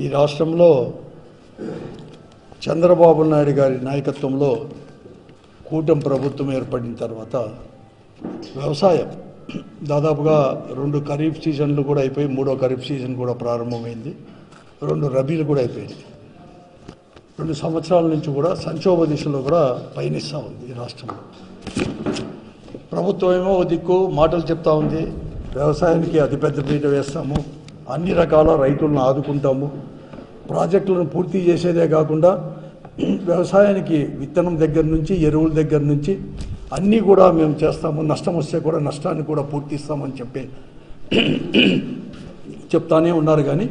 ఈ రాష్ట్రంలో చంద్రబాబు నాయుడు గారి నాయకత్వంలో కూటమి ప్రభుత్వం ఏర్పడిన తర్వాత వ్యవసాయం దాదాపుగా 2 ఖరీఫ్ సీజన్లు కూడా అయిపోయి 3వ ఖరీఫ్ సీజన్ కూడా ప్రారంభమైంది. 2 రబీలు కూడా అయిపోయింది. 2 సంవత్సరాల నుంచి కూడా సంక్షోభ దిశలో కూడా పయనిస్తూ ఉంది ఈ రాష్ట్రంలో. ప్రభుత్వం ఏమో దిక్కు మాటలు చెప్తా ఉంది, వ్యవసాయానికి అతిపెద్ద పీట వేస్తాము, అన్ని రకాల రైతులను ఆదుకుంటాము, ప్రాజెక్టులను పూర్తి చేసేదే కాకుండా వ్యవసాయానికి విత్తనం దగ్గర నుంచి ఎరువుల దగ్గర నుంచి అన్నీ కూడా మేము చేస్తాము, నష్టం వస్తే కూడా నష్టాన్ని కూడా పూర్తిస్తామని చెప్తానే ఉన్నారు. కానీ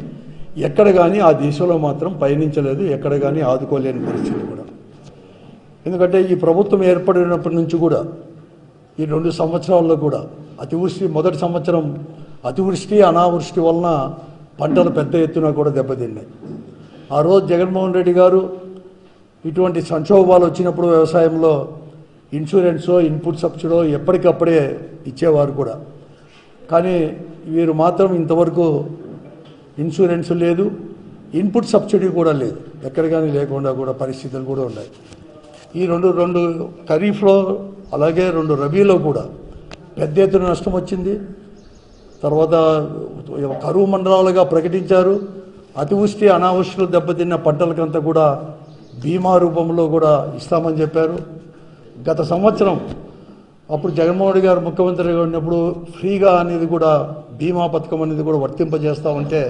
ఎక్కడ కానీ ఆ దిశలో మాత్రం పయనించలేదు, ఎక్కడ కానీ ఆదుకోలేని పరిస్థితి కూడా. ఎందుకంటే ఈ ప్రభుత్వం ఏర్పడినప్పటి నుంచి కూడా ఈ 2 సంవత్సరాల్లో కూడా అతివృష్టి, మొదటి సంవత్సరం అతివృష్టి అనావృష్టి వలన పంటలు పెద్ద ఎత్తున కూడా దెబ్బతిన్నాయి. ఆ రోజు జగన్మోహన్ రెడ్డి గారు ఇటువంటి సంక్షోభాలు వచ్చినప్పుడు వ్యవసాయంలో ఇన్సూరెన్సో ఇన్పుట్ సబ్సిడో ఎప్పటికప్పుడే ఇచ్చేవారు కూడా. కానీ వీరు మాత్రం ఇంతవరకు ఇన్సూరెన్స్ లేదు, ఇన్పుట్ సబ్సిడీ కూడా లేదు, ఎక్కడ కానీ లేకుండా కూడా పరిస్థితులు కూడా ఉన్నాయి. ఈ రెండు ఖరీఫ్లో అలాగే 2 రబీలో కూడా పెద్ద ఎత్తున నష్టం వచ్చింది. తర్వాత కరువు మండలాలుగా ప్రకటించారు. అతివృష్టి అనావృష్టిలో దెబ్బతిన్న పంటలకంతా కూడా బీమా రూపంలో కూడా ఇస్తామని చెప్పారు. గత సంవత్సరం అప్పుడు జగన్మోహన్ రెడ్డి గారు ముఖ్యమంత్రిగా ఉన్నప్పుడు ఫ్రీగా అనేది కూడా బీమా పథకం అనేది కూడా వర్తింపజేస్తూ ఉంటే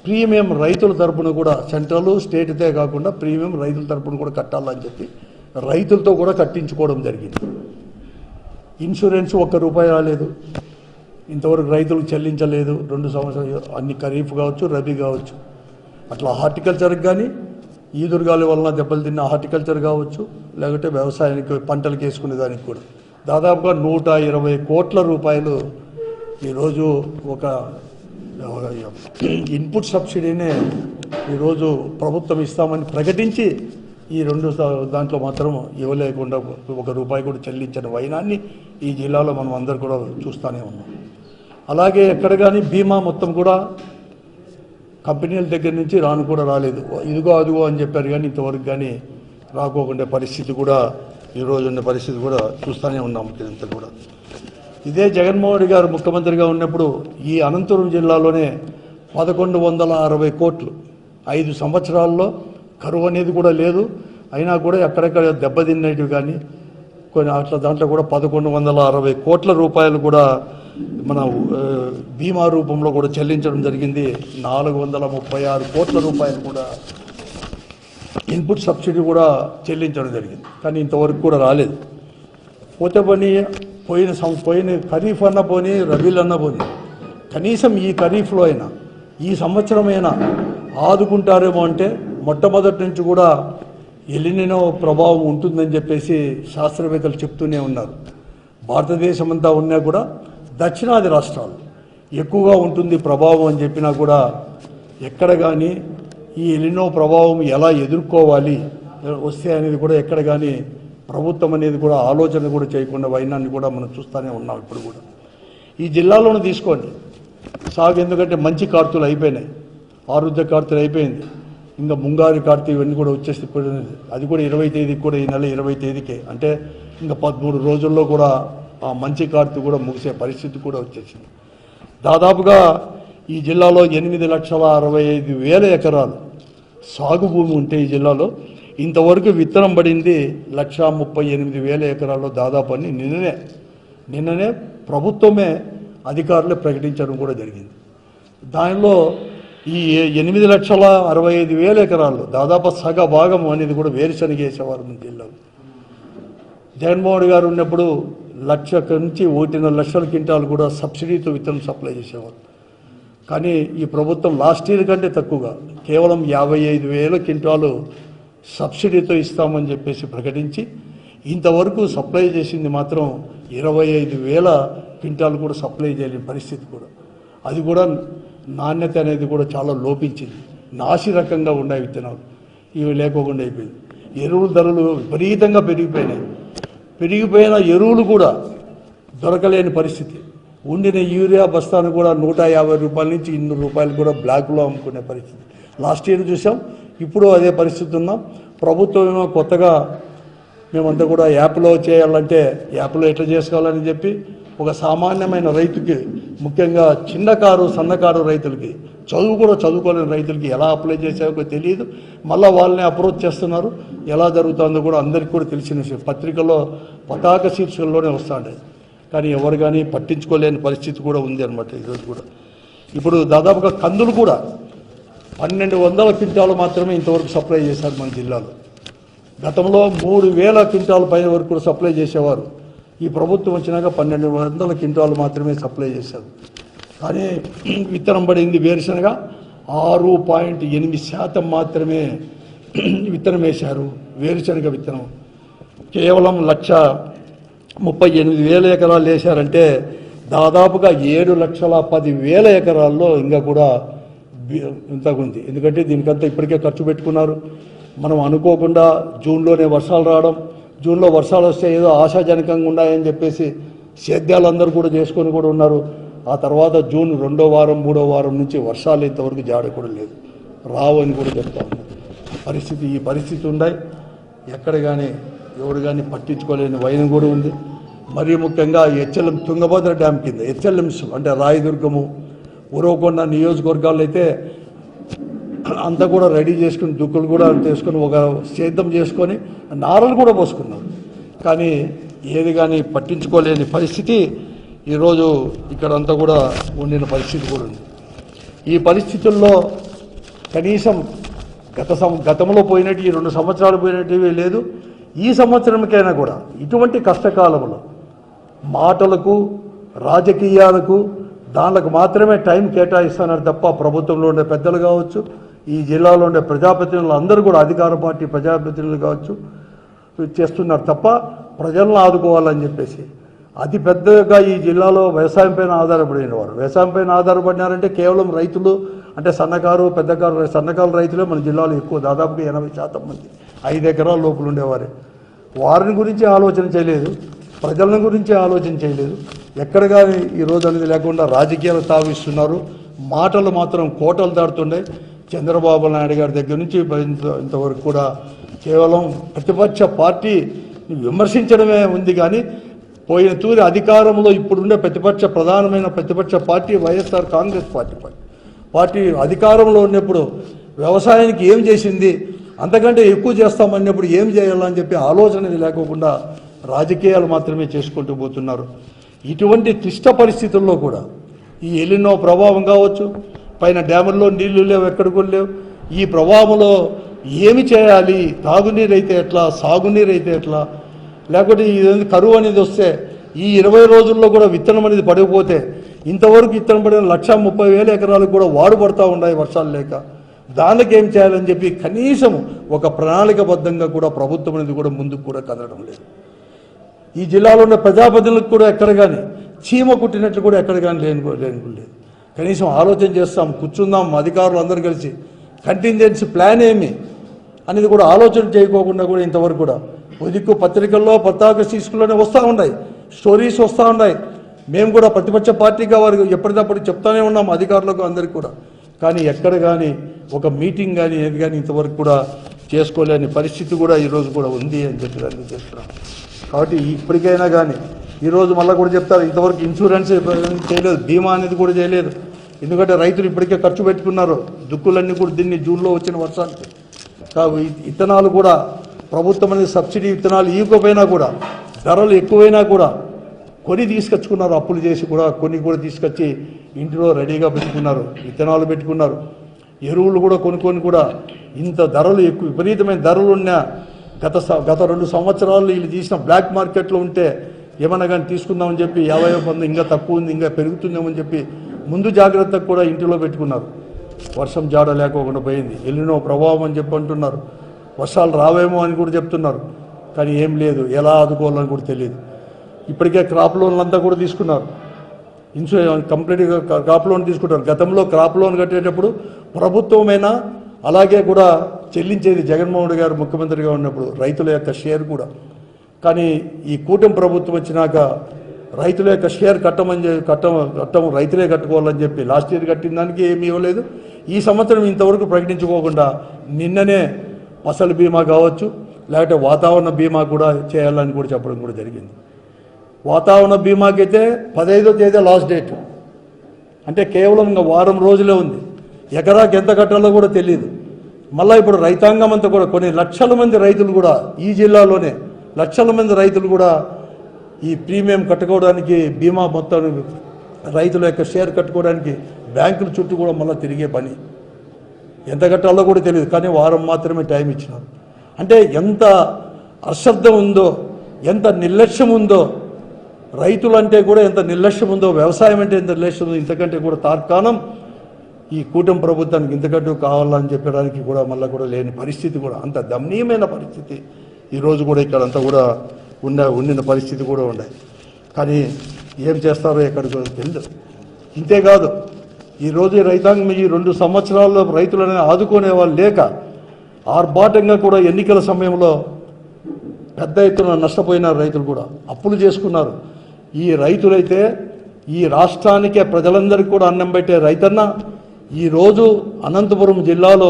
ప్రీమియం రైతుల తరపున కూడా సెంట్రల్ స్టేట్తే కాకుండా ప్రీమియం రైతుల తరపున కూడా కట్టాలని చెప్పి రైతులతో కూడా కట్టించుకోవడం జరిగింది. ఇన్సూరెన్స్ ₹1 రాలేదు, ఇంతవరకు రైతులకు చెల్లించలేదు 2 సంవత్సరాలు, అన్ని ఖరీఫ్ కావచ్చు రబీ కావచ్చు. అట్లా హార్టికల్చర్కి కానీ ఈదురుగాలి వలన దెబ్బలు తిన్న హార్టికల్చర్ కావచ్చు, లేకపోతే వ్యవసాయానికి పంటలకు వేసుకునే దానికి కూడా దాదాపుగా ₹120 కోట్ల ఈరోజు ఒక ఇన్పుట్ సబ్సిడీనే ఈరోజు ప్రభుత్వం ఇస్తామని ప్రకటించి ఈ 2 దాంట్లో మాత్రం ఇవ్వలేకుండా ₹1 కూడా చెల్లించిన వైనాన్ని ఈ జిల్లాలో మనం అందరు కూడా చూస్తూనే ఉన్నాం. అలాగే ఎక్కడ కానీ బీమా మొత్తం కూడా కంపెనీల దగ్గర నుంచి కూడా రాలేదు. ఇదిగో అదిగో అని చెప్పారు కానీ ఇంతవరకు కానీ రాకోకుండా పరిస్థితి కూడా ఈరోజు ఉన్న పరిస్థితి కూడా చూస్తూనే ఉన్నాం. ఇదంతా కూడా ఇదే జగన్మోహన్ రెడ్డి గారు ముఖ్యమంత్రిగా ఉన్నప్పుడు ఈ అనంతపురం జిల్లాలోనే 1160 కోట్లు 5 సంవత్సరాల్లో కరువు అనేది కూడా లేదు. అయినా కూడా ఎక్కడెక్కడ దెబ్బతిన్నట్టు కానీ కొన్ని అట్లా దాంట్లో కూడా 1160 కోట్ల రూపాయలు కూడా మన బీమా రూపంలో కూడా చెల్లించడం జరిగింది. 436 కోట్ల రూపాయలు కూడా ఇన్పుట్ సబ్సిడీ కూడా చెల్లించడం జరిగింది. కానీ ఇంతవరకు కూడా రాలేదు. పోయిన ఖరీఫ్ అన్న పోనీ రబీలు అన్న పోనీ కనీసం ఈ ఖరీఫ్లో అయినా ఈ సంవత్సరమైనా ఆదుకుంటారేమో అంటే మొట్టమొదటి నుంచి కూడా ఎలినినో ప్రభావం ఉంటుందని చెప్పేసి శాస్త్రవేత్తలు చెప్తూనే ఉన్నారు. భారతదేశం అంతా ఉన్నా కూడా దక్షిణాది రాష్ట్రాలు ఎక్కువగా ఉంటుంది ప్రభావం అని చెప్పినా కూడా ఎక్కడ కానీ ఈ ఎలినో ప్రభావం ఎలా ఎదుర్కోవాలి వస్తే అనేది కూడా ఎక్కడ కానీ ప్రభుత్వం అనేది కూడా ఆలోచన కూడా చేయకుండా వైనాన్ని కూడా మనం చూస్తూనే ఉన్నాం. ఇప్పుడు కూడా ఈ జిల్లాలోనే తీసుకోండి సాగు, ఎందుకంటే మంచి కార్తీలు అయిపోయినాయి, ఆరుద్ర కార్తీలు అయిపోయింది, ఇంకా ముంగారి కార్తీ ఇవన్నీ కూడా వచ్చేసి అది కూడా 20వ తేదీకి కూడా ఈ నెల 20వ తేదీకే అంటే ఇంకా 13 రోజుల్లో కూడా ఆ మంచి కార్తీ కూడా ముగిసే పరిస్థితి కూడా వచ్చేసింది. దాదాపుగా ఈ జిల్లాలో 8,65,000 ఎకరాలు సాగు భూమి ఉంటే ఈ జిల్లాలో ఇంతవరకు విత్తనం పడింది 1,38,000 ఎకరాల్లో దాదాపు అని నిన్ననే ప్రభుత్వమే అధికారులు ప్రకటించడం కూడా జరిగింది. దానిలో ఈ 8,65,000 ఎకరాల్లో దాదాపు సగ భాగం అనేది కూడా వేరుశనగ వేసేవారు మన జిల్లాలో. జగన్మోహన్ గారు ఉన్నప్పుడు 1,00,000 నుంచి 1.5 లక్షల క్వింటాలు కూడా సబ్సిడీతో విత్తనం సప్లై చేసేవారు. కానీ ఈ ప్రభుత్వం లాస్ట్ ఇయర్ కంటే తక్కువగా కేవలం 55,000 క్వింటాలు సబ్సిడీతో ఇస్తామని చెప్పేసి ప్రకటించి ఇంతవరకు సప్లై చేసింది మాత్రం 25,000 క్వింటాలు కూడా సప్లై చేయలేని పరిస్థితి కూడా. అది కూడా నాణ్యత అనేది కూడా చాలా లోపించింది, నాసి రకంగా ఉన్నాయి విత్తనాలు, ఇవి లేకోకుండా అయిపోయింది. ఎరువుల ధరలు విపరీతంగా పెరిగిపోయిన ఎరువులు కూడా దొరకలేని పరిస్థితి. ఉండిన యూరియా బస్తాను కూడా 150 రూపాయల నుంచి 200 రూపాయలు కూడా బ్లాక్లో అమ్ముకునే పరిస్థితి. లాస్ట్ ఇయర్ చూసాం, ఇప్పుడు అదే పరిస్థితి ఉన్నాం. ప్రభుత్వం ఏమో కొత్తగా మేమంతా కూడా యాప్లో చేయాలంటే యాప్లో ఎట్లా చేసుకోవాలని చెప్పి ఒక సామాన్యమైన రైతుకి, ముఖ్యంగా చిన్నకారు సన్నకారు రైతులకి, చదువు కూడా చదువుకోలేని రైతులకి ఎలా అప్లై చేసావో తెలియదు. మళ్ళీ వాళ్ళని అప్రోచ్ చేస్తున్నారు. ఎలా జరుగుతుందో కూడా అందరికీ కూడా తెలిసిన విషయం. పత్రికల్లో పతాక శీర్షికల్లోనే వస్తుండే, కానీ ఎవరు కానీ పట్టించుకోలేని పరిస్థితి కూడా ఉంది అనమాట ఈరోజు కూడా. ఇప్పుడు దాదాపుగా కందులు కూడా 1200 క్వింటాలు మాత్రమే ఇంతవరకు సప్లై చేశారు మన జిల్లాలో. గతంలో 3000 క్వింటాల పైన వరకు కూడా సప్లై చేసేవారు. ఈ ప్రభుత్వం వచ్చినాక 1200 క్వింటాలు మాత్రమే సప్లై చేశారు. కానీ విత్తనం పడింది వేరుశనగ 6.8% మాత్రమే విత్తనం వేశారు. వేరుశనగ విత్తనం కేవలం 1,38,000 ఎకరాలు వేశారంటే దాదాపుగా 7,10,000 ఎకరాల్లో ఇంకా కూడా ఇంతకుంది. ఎందుకంటే దీనికంతా ఇప్పటికే ఖర్చు పెట్టుకున్నారు. మనం అనుకోకుండా జూన్లోనే వర్షాలు రావడం, జూన్లో వర్షాలు వస్తే ఏదో ఆశాజనకంగా ఉన్నాయని చెప్పేసి సేద్యాలు అందరూ కూడా చేసుకొని కూడా ఉన్నారు. ఆ తర్వాత జూన్ 2వ వారం 3వ వారం నుంచి వర్షాలు ఇంతవరకు జాడ కూడా లేదు, రావు అని కూడా చెప్తా ఉన్నారు. ఈ పరిస్థితి ఉన్నాయి. ఎక్కడ కానీ ఎవరు కానీ పట్టించుకోలేని వైనం కూడా ఉంది. మరీ ముఖ్యంగా హెచ్ఎల్ఎం తుంగభద్ర డ్యామ్ కింద హెచ్ఎల్ఎంస్ అంటే రాయదుర్గము, ఉరవకొండ నియోజకవర్గాల్లో అయితే అంతా కూడా రెడీ చేసుకుని దుక్కులు కూడా చేసుకొని ఒక సిద్ధం చేసుకొని నారలు కూడా పోసుకున్నారు. కానీ ఏది కానీ పట్టించుకోలేని పరిస్థితి ఈరోజు ఇక్కడంతా కూడా ఉండిన పరిస్థితి కూడా ఉంది. ఈ పరిస్థితుల్లో కనీసం గతంలో పోయినట్టు ఈ 2 సంవత్సరాలు పోయినట్టువి లేదు. ఈ సంవత్సరంకైనా కూడా ఇటువంటి కష్టకాలంలో మాటలకు రాజకీయాలకు దానికి మాత్రమే టైం కేటాయిస్తున్నారు తప్ప ప్రభుత్వంలో ఉండే పెద్దలు కావచ్చు, ఈ జిల్లాలో ఉండే ప్రజాప్రతినిధులు అందరూ కూడా అధికార పార్టీ ప్రజాప్రతినిధులు కావచ్చు చేస్తున్నారు తప్ప ప్రజలను ఆదుకోవాలని చెప్పేసి. అతి పెద్దగా ఈ జిల్లాలో వ్యవసాయం పైన ఆధారపడిన వారు, వ్యవసాయం పైన ఆధారపడినారంటే కేవలం రైతులు అంటే సన్నకారు సన్నకారు రైతులే మన జిల్లాలో ఎక్కువ, దాదాపుగా 80% మంది 5 ఎకరాల లోపల ఉండేవారే. వారిని గురించి ఆలోచన చేయలేదు, ప్రజల గురించి ఆలోచన చేయలేదు. ఎక్కడ కానీ ఈరోజు అనేది లేకుండా రాజకీయాలు తావిస్తున్నారు. మాటలు మాత్రం కోటలు దాటుతున్నాయి. చంద్రబాబు నాయుడు గారి దగ్గర నుంచి ఇంతవరకు కూడా కేవలం ప్రతిపక్ష పార్టీ విమర్శించడమే ఉంది. కానీ పోయిన తూరి అధికారంలో ఇప్పుడుండే ప్రధానమైన ప్రతిపక్ష పార్టీ వైఎస్ఆర్ కాంగ్రెస్ పార్టీ అధికారంలో ఉన్నప్పుడు వ్యవసాయానికి ఏం చేసింది, అంతకంటే ఎక్కువ చేస్తామన్నప్పుడు ఏం చేయాలని చెప్పి ఆలోచన లేకోకుండా రాజకీయాలు మాత్రమే చేసుకుంటూ పోతున్నారు. ఇటువంటి క్లిష్ట పరిస్థితుల్లో కూడా ఈ ఎలినో ప్రభావం కావచ్చు, పైన డ్యాముల్లో నీళ్లు లేవు, ఎక్కడికి లేవు. ఈ ప్రభావంలో ఏమి చేయాలి, తాగునీరు అయితే ఎట్లా, సాగునీరు అయితే ఎట్లా, లేకపోతే ఇది కరువు అనేది వస్తే ఈ 20 రోజుల్లో కూడా విత్తనం అనేది పడిపోతే ఇంతవరకు విత్తనం పడిన 1,30,000 ఎకరాలకు కూడా వాడుపడతా ఉన్నాయి వర్షాలు లేక. దానికి ఏం చేయాలని చెప్పి కనీసం ఒక ప్రణాళికబద్ధంగా కూడా ప్రభుత్వం అనేది కూడా ముందుకు కూడా కదలడం లేదు. ఈ జిల్లాలో ఉన్న ప్రజాప్రతినిధులకు కూడా ఎక్కడ కానీ చీమ కుట్టినట్లు కూడా ఎక్కడ కానీ లేదు. కనీసం ఆలోచన చేస్తాం, కూర్చుందాం అధికారులు అందరూ కలిసి, కంటింజెన్సీ ప్లాన్ ఏమి అనేది కూడా ఆలోచన చేయకోకుండా కూడా ఇంతవరకు కూడా ఉదిక్కు పత్రికల్లో పతాక శీర్షికల్లోనే వస్తూ ఉన్నాయి, స్టోరీస్ వస్తూ ఉన్నాయి. మేము కూడా ప్రతిపక్ష పార్టీగా వారికి ఎప్పటికప్పుడు చెప్తానే ఉన్నాం అధికారులకు అందరికీ కూడా. కానీ ఎక్కడ కానీ ఒక మీటింగ్ కానీ ఏది కానీ ఇంతవరకు కూడా చేసుకోలేని పరిస్థితి కూడా ఈరోజు కూడా ఉంది అని చెప్పి దాన్ని చేస్తున్నాం. కాబట్టి ఇప్పటికైనా కానీ ఈరోజు మళ్ళీ కూడా చెప్తారు, ఇంతవరకు ఇన్సూరెన్స్ చేయలేదు, బీమా అనేది కూడా చేయలేదు. ఎందుకంటే రైతులు ఇప్పటికే ఖర్చు పెట్టుకున్నారు దుక్కులన్నీ కూడా దీన్ని జూన్లో వచ్చిన వర్షానికి. విత్తనాలు కూడా ప్రభుత్వం అనేది సబ్సిడీ విత్తనాలు ఇవ్వకపోయినా కూడా ధరలు ఎక్కువైనా కూడా కొని తీసుకొచ్చుకున్నారు, అప్పులు చేసి కూడా కొన్ని కూడా తీసుకొచ్చి ఇంటిలో రెడీగా పెట్టుకున్నారు, విత్తనాలు పెట్టుకున్నారు. ఎరువులు కూడా కొనుక్కొని కూడా ఇంత ధరలు ఎక్కువ విపరీతమైన ధరలు ఉన్న గత 2 సంవత్సరాలు వీళ్ళు తీసిన బ్లాక్ మార్కెట్లో ఉంటే ఏమన్నా కానీ తీసుకుందామని చెప్పి 50 ఇంకా తక్కువ ఉంది, ఇంకా పెరుగుతుందేమని చెప్పి ముందు జాగ్రత్తకు కూడా ఇంటిలో పెట్టుకున్నారు. వర్షం జాడ లేకోకుండా పోయింది, ఎల్లినో ప్రభావం అని చెప్పి అంటున్నారు, వర్షాలు రావేమో అని కూడా చెప్తున్నారు. కానీ ఏం లేదు, ఎలా ఆదుకోవాలని కూడా తెలియదు. ఇప్పటికే క్రాప్ లోన్లంతా కూడా తీసుకున్నారు, కంప్లీట్గా క్రాప్ లోన్ తీసుకుంటారు. గతంలో క్రాప్ లోన్ కట్టేటప్పుడు ప్రభుత్వమైనా అలాగే కూడా చెల్లించేది జగన్మోహన్ రెడ్డి గారు ముఖ్యమంత్రిగా ఉన్నప్పుడు రైతుల యొక్క షేర్ కూడా. కానీ ఈ కూటమి ప్రభుత్వం వచ్చినాక రైతుల యొక్క షేర్ కట్టము రైతులే కట్టుకోవాలని చెప్పి లాస్ట్ ఇయర్ కట్టిన దానికి ఏమీ ఇవ్వలేదు, ఈ సంవత్సరం ఇంతవరకు ప్రకటించుకోకుండా నిన్ననే ఫసల్ బీమా కావచ్చు, లేకపోతే వాతావరణ బీమా కూడా చేయాలని కూడా చెప్పడం కూడా జరిగింది. వాతావరణ బీమాకైతే 15వ తేదీ లాస్ట్ డేట్, అంటే కేవలం ఇంకా వారం రోజులే ఉంది. ఎకరాకి ఎంత కట్టాలో కూడా తెలియదు. మళ్ళీ ఇప్పుడు రైతాంగం అంతా కూడా కొన్ని లక్షల మంది రైతులు కూడా ఈ జిల్లాలోనే లక్షల మంది రైతులు కూడా ఈ ప్రీమియం కట్టుకోవడానికి, బీమా మొత్తం రైతుల యొక్క షేర్ కట్టుకోవడానికి బ్యాంకుల చుట్టూ కూడా మళ్ళీ తిరిగే పని. ఎంత కట్టాలో కూడా తెలియదు, కానీ వారం మాత్రమే టైం ఇచ్చినారు. అంటే ఎంత అశ్రద్ధ ఉందో, ఎంత నిర్లక్ష్యం ఉందో, రైతులంటే కూడా ఎంత నిర్లక్ష్యం ఉందో, వ్యవసాయం అంటే ఎంత నిర్లక్ష్యం ఉందో, ఇంతకంటే కూడా తార్కాణం ఈ కూటమి ప్రభుత్వానికి ఇంతకంటూ కావాలని చెప్పడానికి కూడా మళ్ళీ కూడా లేని పరిస్థితి, కూడా అంత దమనీయమైన పరిస్థితి ఈరోజు కూడా ఇక్కడ అంతా కూడా ఉండిన పరిస్థితి కూడా ఉన్నాయి. కానీ ఏం చేస్తారో ఎక్కడికి తెలియదు. ఇంతేకాదు, ఈరోజు రైతాంగం ఈ 2 సంవత్సరాల్లో రైతులను ఆదుకునే వాళ్ళు లేక ఆర్భాటంగా కూడా ఎన్నికల సమయంలో పెద్ద ఎత్తున నష్టపోయినారు. రైతులు కూడా అప్పులు చేసుకున్నారు. ఈ రైతులైతే ఈ రాష్ట్రానికే ప్రజలందరికీ కూడా అన్నం పెట్టే రైతన్న ఈరోజు అనంతపురం జిల్లాలో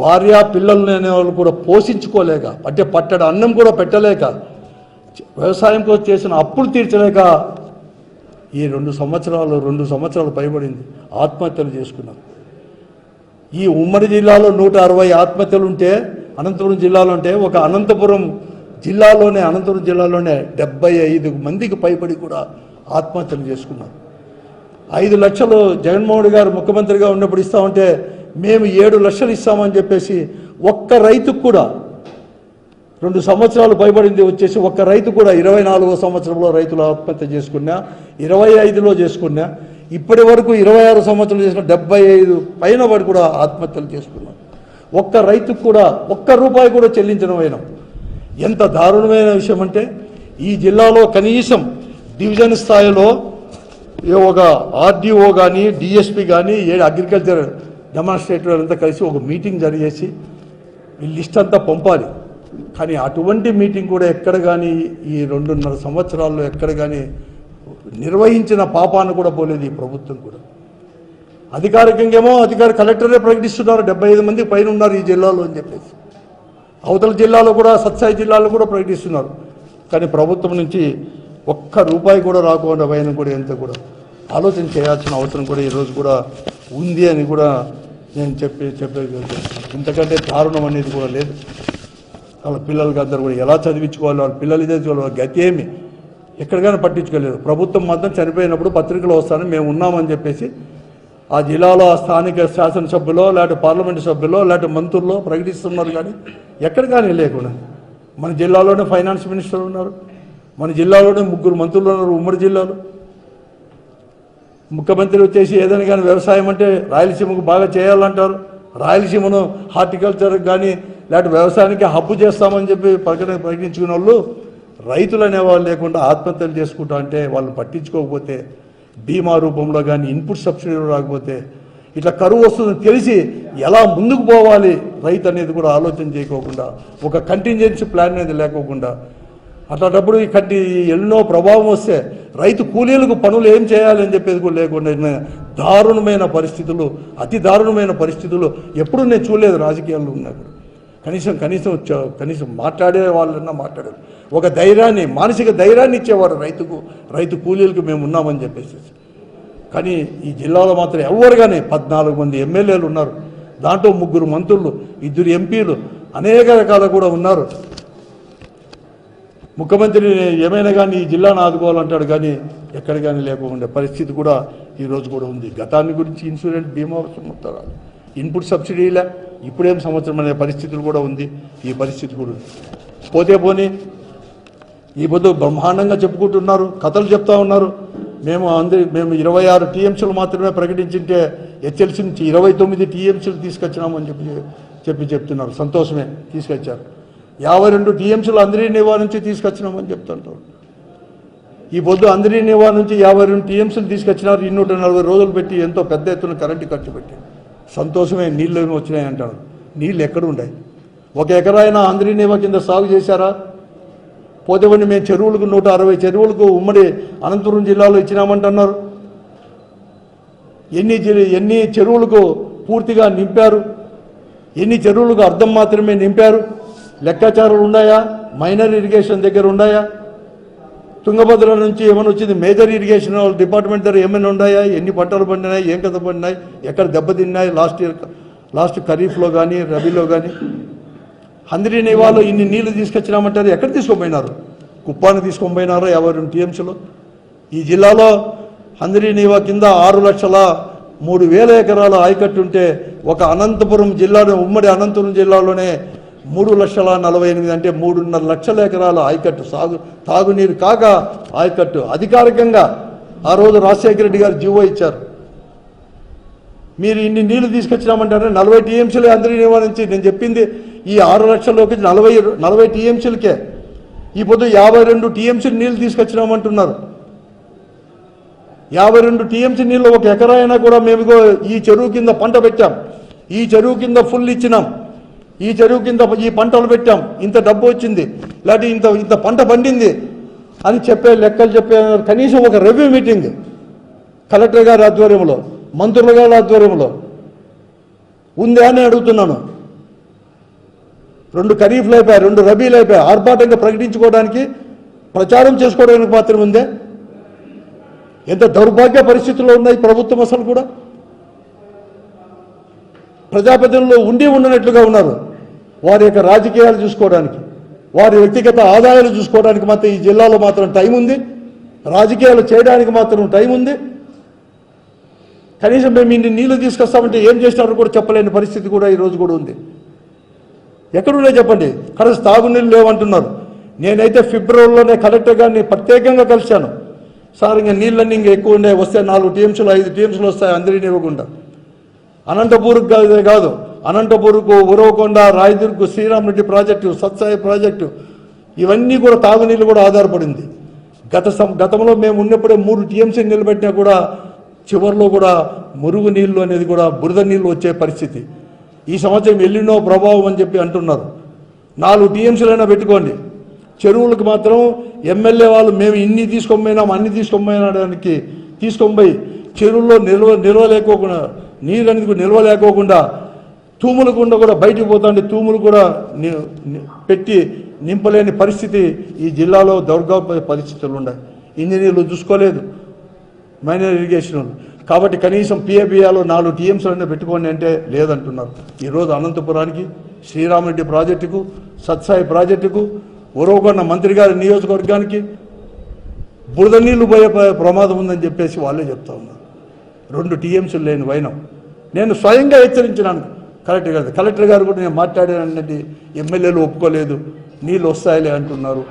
భార్య పిల్లలు అనే వాళ్ళు కూడా పోషించుకోలేక, అంటే పట్టడ అన్నం కూడా పెట్టలేక, వ్యవసాయం కోసం చేసిన అప్పులు తీర్చలేక ఈ 2 సంవత్సరాలు పైబడింది ఆత్మహత్యలు చేసుకున్నారు. ఈ ఉమ్మడి జిల్లాలో 160 ఆత్మహత్యలు ఉంటే, అనంతపురం జిల్లాలో ఉంటే, ఒక అనంతపురం జిల్లాలోనే 75 మందికి పైబడి కూడా ఆత్మహత్యలు చేసుకున్నారు. 5 లక్షలు జగన్మోహన్ రెడ్డి గారు ముఖ్యమంత్రిగా ఉన్నప్పుడు ఇస్తామంటే మేము 7 లక్షలు ఇస్తామని చెప్పేసి ఒక్క రైతుకు కూడా 2 సంవత్సరాలు పైబడింది వచ్చేసి ఒక్క రైతు కూడా 24వ సంవత్సరంలో రైతులు ఆత్మహత్య చేసుకున్నా, 25లో చేసుకున్నా, ఇప్పటి వరకు 26 సంవత్సరాలు చేసిన 75 పైన వాడు కూడా ఆత్మహత్యలు చేసుకున్నారు. ఒక్క రైతుకు కూడా ఒక్క రూపాయి కూడా చెల్లించడం అయినా ఎంత దారుణమైన విషయం అంటే, ఈ జిల్లాలో కనీసం డివిజన్ స్థాయిలో ఒక ఆర్డీఓ కానీ, డిఎస్పీ కానీ, అగ్రికల్చర్ డెమాన్స్ట్రేటర్ అంతా కలిసి ఒక మీటింగ్ జరిగేసి ఈ లిస్ట్ అంతా పంపాలి. కానీ అటువంటి మీటింగ్ కూడా ఎక్కడ కానీ ఈ 2.5 సంవత్సరాల్లో ఎక్కడ కానీ నిర్వహించిన పాపాన్ని కూడా పోలేదు ఈ ప్రభుత్వం కూడా. అధికారికంగా కలెక్టరే ప్రకటిస్తున్నారు 75 మంది పైన ఉన్నారు ఈ జిల్లాలో అని చెప్పేసి. అవతల జిల్లాలో కూడా, సత్సాయి జిల్లాలో కూడా ప్రకటిస్తున్నారు. కానీ ప్రభుత్వం నుంచి ఒక్క రూపాయి కూడా రాకుండా పైన కూడా ఎంత కూడా ఆలోచన చేయాల్సిన అవసరం కూడా ఈరోజు కూడా ఉంది అని కూడా నేను చెప్పే ఇంతకంటే దారుణం అనేది కూడా లేదు. వాళ్ళ పిల్లలకి అందరూ కూడా ఎలా చదివించుకోవాలి, వాళ్ళ పిల్లలు చదివించుకోవాలి, గతి ఏమి ఎక్కడికైనా పట్టించుకోలేదు. ప్రభుత్వం మాత్రం చనిపోయినప్పుడు పత్రికలు వస్తానని మేము ఉన్నామని చెప్పేసి ఆ జిల్లాలో ఆ స్థానిక శాసనసభ్యులో, లేకపోతే పార్లమెంటు సభ్యులో, లేకపోతే మంత్రుల్లో ప్రకటిస్తున్నారు. కానీ ఎక్కడ కానీ లేకుండా మన జిల్లాలోనే ఫైనాన్స్ మినిస్టర్ ఉన్నారు, మన జిల్లాలోనే 3 మంత్రులు ఉన్నారు. ఉమ్మడి జిల్లాలో ముఖ్యమంత్రి వచ్చేసి ఏదైనా కానీ వ్యవసాయం అంటే రాయలసీమకు బాగా చేయాలంటారు. రాయలసీమను హార్టికల్చర్కి కానీ లేకపోతే వ్యవసాయానికి హబ్బు చేస్తామని చెప్పి ప్రకటించుకున్న వాళ్ళు రైతులు అనేవాళ్ళు లేకుండా ఆత్మహత్యలు చేసుకుంటా అంటే వాళ్ళని పట్టించుకోకపోతే, బీమా రూపంలో కానీ ఇన్పుట్ సబ్సిడీలు రాకపోతే, ఇట్లా కరువు వస్తుందని తెలిసి ఎలా ముందుకు పోవాలి రైతు అనేది కూడా ఆలోచన చేయకోకుండా, ఒక కంటింజెన్సీ ప్లాన్ అనేది లేకోకుండా, అట్లాంటప్పుడు ఎన్నో ప్రభావం వస్తే రైతు కూలీలకు పనులు ఏం చేయాలి అని చెప్పేది కూడా లేకుండా దారుణమైన పరిస్థితులు, అతి దారుణమైన పరిస్థితులు ఎప్పుడు నేను చూడలేదు రాజకీయాల్లో ఉన్నప్పుడు. కనీసం మాట్లాడే వాళ్ళన్నా మాట్లాడారు. ఒక ధైర్యాన్ని, మానసిక ధైర్యాన్ని ఇచ్చేవారు రైతు కూలీలకు మేము ఉన్నామని చెప్పేసి. కానీ ఈ జిల్లాలో మాత్రం ఎవరు కానీ 14 మంది ఎమ్మెల్యేలు ఉన్నారు, దాంట్లో 3 మంత్రులు, 2 ఎంపీలు, అనేక రకాల కూడా ఉన్నారు. ముఖ్యమంత్రి ఏమైనా కానీ ఈ జిల్లాను ఆదుకోవాలంటాడు, కానీ ఎక్కడ కానీ లేకుండా పరిస్థితి కూడా ఈరోజు కూడా ఉంది. గతాన్ని గురించి ఇన్సూరెన్స్ బీమా మొత్తం ఇన్పుట్ సబ్సిడీలే ఇప్పుడేం సంవత్సరం అనే పరిస్థితులు కూడా ఉంది. ఈ పరిస్థితి కూడా ఉంది. పోతే పోనీ ఈ పొద్దు బ్రహ్మాండంగా చెప్పుకుంటున్నారు, కథలు చెప్తా ఉన్నారు. మేము 26 టీఎంసీలు మాత్రమే ప్రకటించింటే హెచ్ఎల్సీ నుంచి 29 టీఎంసీలు తీసుకొచ్చినామని చెప్తున్నారు. సంతోషమే, తీసుకొచ్చారు. 52 టీఎంసీలు అందరి నివా నుంచి తీసుకొచ్చినామని చెప్తుంటారు. ఈ పొద్దు అందరి నివా నుంచి 52 టీఎంసీలు తీసుకొచ్చినారు. 240 రోజులు పెట్టి ఎంతో పెద్ద ఎత్తున కరెంటు ఖర్చు పెట్టి. సంతోషమే, నీళ్ళు ఏమి వచ్చినాయి అంటారు. నీళ్ళు ఎక్కడ ఉన్నాయి? 1 ఎకరా అయినా అందరి నివా కింద సాగు చేశారా? పోతే మేము చెరువులకు 160 చెరువులకు ఉమ్మడి అనంతపురం జిల్లాలో ఇచ్చినామంటున్నారు. ఎన్ని చెరువులకు పూర్తిగా నింపారు? ఎన్ని చెరువులకు అర్థం మాత్రమే నింపారు? లెక్కాచారాలు ఉన్నాయా? మైనర్ ఇరిగేషన్ దగ్గర ఉన్నాయా? తుంగభద్ర నుంచి ఏమైనా వచ్చింది? మేజర్ ఇరిగేషన్ డిపార్ట్మెంట్ దగ్గర ఏమైనా ఉన్నాయా? ఎన్ని పంటలు పండినాయి? ఏం కథ పండినాయి? ఎక్కడ దెబ్బతిన్నాయి? లాస్ట్ ఖరీఫ్లో కానీ రబీలో కానీ హంద్రీ నివాలో ఇన్ని నీళ్లు తీసుకొచ్చినామంటారు. ఎక్కడ తీసుకొని కుప్పాన్ని తీసుకొని పోయినారో 52 టీఎంసీలో. ఈ జిల్లాలో హంద్రీ నివా కింద 6,03,000 ఎకరాల ఆయకట్టు ఉంటే ఒక అనంతపురం జిల్లాలో, ఉమ్మడి అనంతపురం జిల్లాలోనే 3,48,000 అంటే 3.5 లక్షల ఎకరాల ఆయకట్టు తాగునీరు కాక ఆయకట్టు అధికారికంగా ఆ రోజు రాజశేఖర రెడ్డి గారు జీవో ఇచ్చారు. మీరు ఇన్ని నీళ్లు తీసుకొచ్చినామంటారే 40 టీఎంసీలు అందరి నుంచి. నేను చెప్పింది ఈ 6 లక్షల్లోకి 40 టీఎంసీలకే. ఈ పొద్దు 52 టీఎంసీ నీళ్లు తీసుకొచ్చినామంటున్నారు. 52 టీఎంసీ నీళ్ళు ఒక ఎకరా అయినా కూడా మేము ఈ చెరువు కింద పంట పెట్టాం, ఈ చెరువు కింద ఫుల్ ఇచ్చినాం, ఈ చెరువు కింద ఈ పంటలు పెట్టాం, ఇంత డబ్బు వచ్చింది, లేకపోతే ఇంత పంట పండింది అని లెక్కలు చెప్పే కనీసం ఒక రివ్యూ మీటింగ్ కలెక్టర్ గారి ఆధ్వర్యంలో, మంత్రుల గారి ఆధ్వర్యంలో ఉందా అని అడుగుతున్నాను. 2 ఖరీఫ్లు అయిపోయాయి, 2 రబీలు అయిపోయాయి. ఆర్భాటంగా ప్రకటించుకోవడానికి, ప్రచారం చేసుకోవడానికి మాత్రం ఉందే? ఎంత దౌర్భాగ్య పరిస్థితుల్లో ఉన్నాయి ప్రభుత్వం. అసలు కూడా ప్రజాప్రతినిధులు ఉండనట్లుగా ఉన్నారు. వారి యొక్క రాజకీయాలు చూసుకోవడానికి, వారి వ్యక్తిగత ఆదాయాలు చూసుకోవడానికి మాత్రం ఈ జిల్లాలో మాత్రం టైం ఉంది. రాజకీయాలు చేయడానికి మాత్రం టైం ఉంది. కనీసం మేము ఇన్ని నీళ్లు తీసుకొస్తామంటే ఏం చేసినారో కూడా చెప్పలేని పరిస్థితి కూడా ఈరోజు కూడా ఉంది. ఎక్కడున్నా చెప్పండి. కనీసం తాగునీళ్ళు లేవంటున్నారు. నేనైతే ఫిబ్రవరిలోనే కలెక్టర్ గారిని ప్రత్యేకంగా కలిశాను. సార్ ఇంకా నీళ్ళన్నీ ఇంకా ఎక్కువ ఉండే, వస్తే 4 టీఎంసీలు 5 టీఎంసీలు వస్తాయి అందరినీ ఇవ్వకుండా. అనంతపూర్కు కాదు, అనంతపూర్కు, ఉరవకొండ, రాయదుర్గు, శ్రీరామరెడ్డి ప్రాజెక్టు, సత్సాయి ప్రాజెక్టు, ఇవన్నీ కూడా తాగునీళ్ళు కూడా ఆధారపడింది. గతంలో మేము ఉన్నప్పుడే 3 టీఎంసీ నిలబెట్టినా కూడా చివరిలో కూడా మురుగు నీళ్లు అనేది కూడా బురద నీళ్ళు వచ్చే పరిస్థితి. ఈ సంవత్సరం ఎల్లినో ప్రభావం అని చెప్పి అంటున్నారు. 4 టీఎంసీలైనా పెట్టుకోండి. చెరువులకు మాత్రం ఎమ్మెల్యే వాళ్ళు మేము ఇన్ని తీసుకొనిపోయినాం, అన్ని తీసుకొనిపోయినాడానికి తీసుకొనిపోయి చెరువుల్లో నిల్వలేకోకుండా, నీరు అనేది నిల్వలేకోకుండా తూములకుండా కూడా బయటికి పోతుంటే తూములు కూడా పెట్టి నింపలేని పరిస్థితి ఈ జిల్లాలో దౌర్భాగ్య పరిస్థితులు ఉన్నాయి. ఇంజనీర్లు చూసుకోలేదు, మైనర్ ఇరిగేషన్. కాబట్టి కనీసం పిఏబిఆలో 4 టీఎంసీలైనా పెట్టుకోండి అంటే లేదంటున్నారు. ఈరోజు అనంతపురానికి, శ్రీరామరెడ్డి ప్రాజెక్టుకు, సత్సాయి ప్రాజెక్టుకు, ఉరవకొండ మంత్రి గారి నియోజకవర్గానికి బురద నీళ్లు పోయే ప్రమాదం ఉందని చెప్పేసి వాళ్ళే చెప్తా ఉన్నారు. 2 టీఎంసీలు లేని వైనం. నేను స్వయంగా హెచ్చరించినాను కలెక్టర్ గారు కూడా నేను మాట్లాడానండి, ఎమ్మెల్యేలు ఒప్పుకోలేదు, నీళ్ళు వస్తాయిలే అంటున్నారు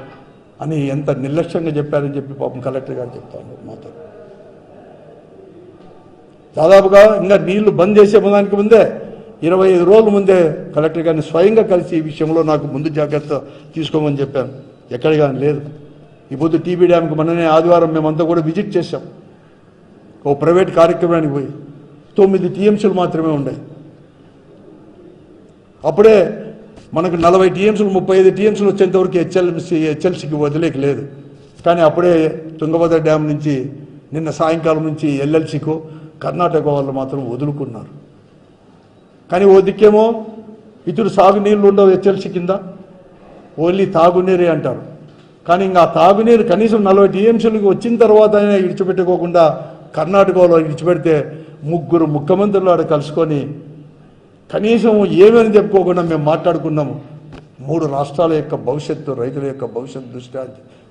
అని ఎంత నిర్లక్ష్యంగా చెప్పారని చెప్పి పాపం కలెక్టర్ గారు చెప్తా ఉన్నారు మాతో. దాదాపుగా ఇంకా నీళ్లు బంద్ చేసే దానికి ముందే 25 రోజుల ముందే కలెక్టర్ గారిని స్వయంగా కలిసి ఈ విషయంలో నాకు ముందు జాగ్రత్త తీసుకోమని చెప్పాను. ఎక్కడ కానీ లేదు. ఇప్పుడు టీబీ డ్యామ్కి మొన్ననే ఆదివారం మేమంతా కూడా విజిట్ చేశాం. ఓ ప్రైవేట్ కార్యక్రమానికి పోయి 9 టీఎంసీలు మాత్రమే ఉన్నాయి. అప్పుడే మనకు 40 టీఎంసీలు 35 టీఎంసీలు వచ్చేంతవరకు హెచ్ఎల్సీకి వదిలేక లేదు. కానీ అప్పుడే తుంగభద్ర డ్యామ్ నుంచి నిన్న సాయంకాలం నుంచి ఎల్ఎల్సీకు కర్ణాటక వాళ్ళు మాత్రం వదులుకున్నారు. కానీ ఓ దిక్కేమో ఇతడు సాగునీళ్ళు ఉండవు హెచ్ఎల్సీ కింద, ఓన్లీ తాగునీరే అంటారు. కానీ ఇంకా ఆ తాగునీరు కనీసం 40 టీఎంసీలకు వచ్చిన తర్వాత అయినా విడిచిపెట్టుకోకుండా కర్ణాటకలో విడిచిపెడితే 3 ముఖ్యమంత్రులు ఆడ కలుసుకొని కనీసం ఏమని చెప్పుకోకుండా మేము మాట్లాడుకున్నాము. 3 రాష్ట్రాల యొక్క భవిష్యత్తు, రైతుల యొక్క భవిష్యత్తు దృష్ట్యా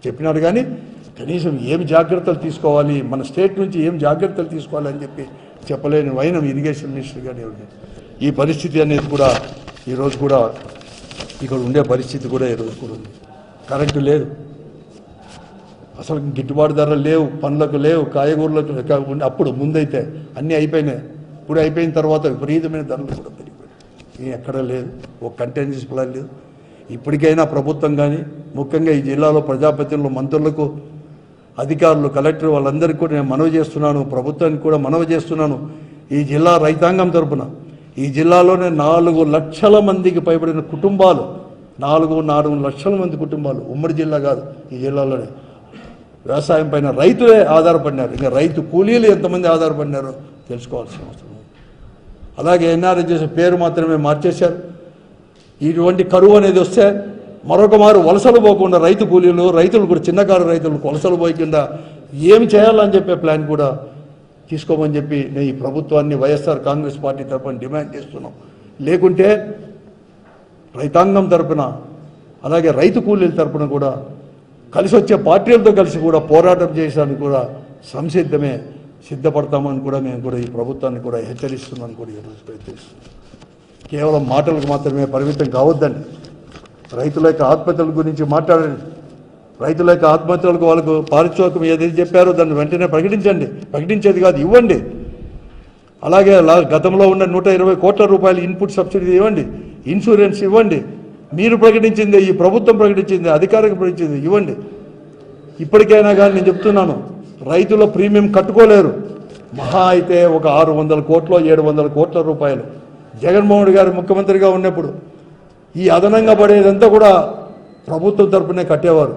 చెప్పినారు. కానీ కనీసం ఏం జాగ్రత్తలు తీసుకోవాలి, మన స్టేట్ నుంచి ఏం జాగ్రత్తలు తీసుకోవాలి అని చెప్పి చెప్పలేని వైనం ఇరిగేషన్ మినిస్టర్ గారి ఈ పరిస్థితి అనేది కూడా ఈరోజు కూడా ఇక్కడ ఉండే పరిస్థితి కూడా ఈరోజు కూడా ఉంది. కరెంటు లేదు, అసలు గిట్టుబాటు ధరలు లేవు, పండ్లకు లేవు, కాయగూరలకు. అప్పుడు ముందైతే అన్నీ అయిపోయినాయి. ఇప్పుడు అయిపోయిన తర్వాత విపరీతమైన ధరలు కూడా పెరిగిపోయాయి. ఎక్కడ లేదు, ఒక కంటైనర్స్ ప్లాన్ లేదు. ఇప్పటికైనా ప్రభుత్వం కానీ, ముఖ్యంగా ఈ జిల్లాలో ప్రజాప్రతినిధులు, మంత్రులకు, అధికారులు, కలెక్టర్ వాళ్ళందరికీ కూడా నేను మనవి చేస్తున్నాను, ప్రభుత్వానికి కూడా మనవి చేస్తున్నాను. ఈ జిల్లా రైతాంగం తరపున ఈ జిల్లాలోనే 4 లక్షల మందికి పైబడిన కుటుంబాలు, 4 లక్షల మంది కుటుంబాలు, ఉమ్మడి జిల్లా కాదు, ఈ జిల్లాలోనే వ్యవసాయం పైన రైతులే ఆధారపడినారు. ఇంకా రైతు కూలీలు ఎంతమంది ఆధారపడినారో తెలుసుకోవాల్సిన అవసరం. అలాగే ఎన్ఆర్ఎస్ఎస్ పేరు మాత్రమే మార్చేశారు. ఇటువంటి కరువు అనేది వస్తే మరొక మారు వలసలు పోకుండా రైతు కూలీలు రైతులు కూడా చిన్నకారు రైతులకు వలసలు పోయకుండా ఏమి చేయాలని చెప్పే ప్లాన్ కూడా తీసుకోమని చెప్పి నేను ఈ ప్రభుత్వాన్ని వైఎస్ఆర్ కాంగ్రెస్ పార్టీ తరఫున డిమాండ్ చేస్తున్నాం. లేకుంటే రైతాంగం తరపున అలాగే రైతు కూలీల తరపున కూడా కలిసి వచ్చే పార్టీలతో కలిసి కూడా పోరాటం చేయడానికి కూడా సిద్ధపడతామని కూడా నేను కూడా ఈ ప్రభుత్వాన్ని కూడా హెచ్చరిస్తున్నాను కూడా ఈరోజు హెచ్చరిస్తున్నాను. కేవలం మాటలకు మాత్రమే పరిమితం కావద్దండి. రైతుల యొక్క ఆత్మహత్యల గురించి మాట్లాడండి. రైతుల యొక్క ఆత్మహత్యలకు వాళ్ళకు పారితోషికం ఏదైతే చెప్పారో దాన్ని వెంటనే ప్రకటించండి. ప్రకటించేది కాదు, ఇవ్వండి. అలాగే గతంలో ఉన్న 120 కోట్ల రూపాయలు ఇన్పుట్ సబ్సిడీ ఇవ్వండి, ఇన్సూరెన్స్ ఇవ్వండి. మీరు ప్రకటించింది, ఈ ప్రభుత్వం ప్రకటించింది, అధికారిక ప్రకటించింది ఇవ్వండి. ఇప్పటికైనా కానీ నేను చెప్తున్నాను, రైతుల ప్రీమియం కట్టుకోలేరు. మహా అయితే ఒక 600 కోట్లు 700 కోట్ల రూపాయలు జగన్మోహన్ గారు ముఖ్యమంత్రిగా ఉన్నప్పుడు ఈ అదనంగా పడేదంతా కూడా ప్రభుత్వం తరపునే కట్టేవారు.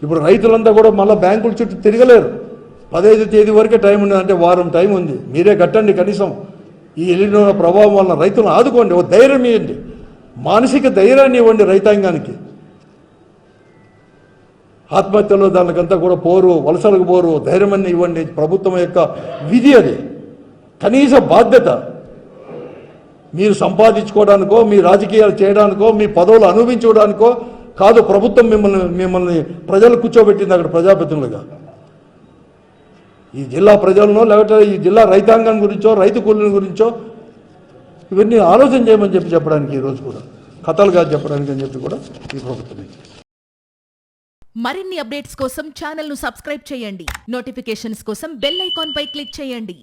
ఇప్పుడు రైతులంతా కూడా మళ్ళీ బ్యాంకుల చుట్టూ తిరగలేరు. 15వ తేదీ వరకే టైం ఉంది, అంటే వారం టైం ఉంది. మీరే కట్టండి. కనీసం ఈ ఎలినో ప్రభావం వలన రైతులను ఆదుకోండి, ఓ ధైర్యం ఇవ్వండి, మానసిక ధైర్యాన్ని ఇవ్వండి రైతాంగానికి. ఆత్మహత్యలో దానికంతా కూడా పోరు, వలసలకు పోరు, ధైర్యాన్ని ఇవ్వండి. ప్రభుత్వం యొక్క విధి అది, కనీస బాధ్యత. మీరు సంపాదించుకోవడానికో, మీ రాజకీయాలు చేయడానికో, మీ పదవులు అనుభవించుకోవడానికో కాదు ప్రభుత్వం మిమ్మల్ని ప్రజలు కూర్చోబెట్టింది అక్కడ ప్రజాప్రతినిధులుగా. ఈ జిల్లా ప్రజలను లేకపోతే ఈ జిల్లా రైతాంగం గురించో రైతు కూలీల గురించో ఇవన్నీ ఆలోచన చేయమని చెప్పడానికి ఈరోజు కూడా కథలుగా చెప్పడానికి అని చెప్పి కూడా ఈ ప్రభుత్వం. మరిన్ని అప్డేట్స్ కోసం ఛానల్ ను సబ్స్క్రైబ్ చేయండి. నోటిఫికేషన్స్ కోసం బెల్ ఐకాన్ పై క్లిక్ చేయండి.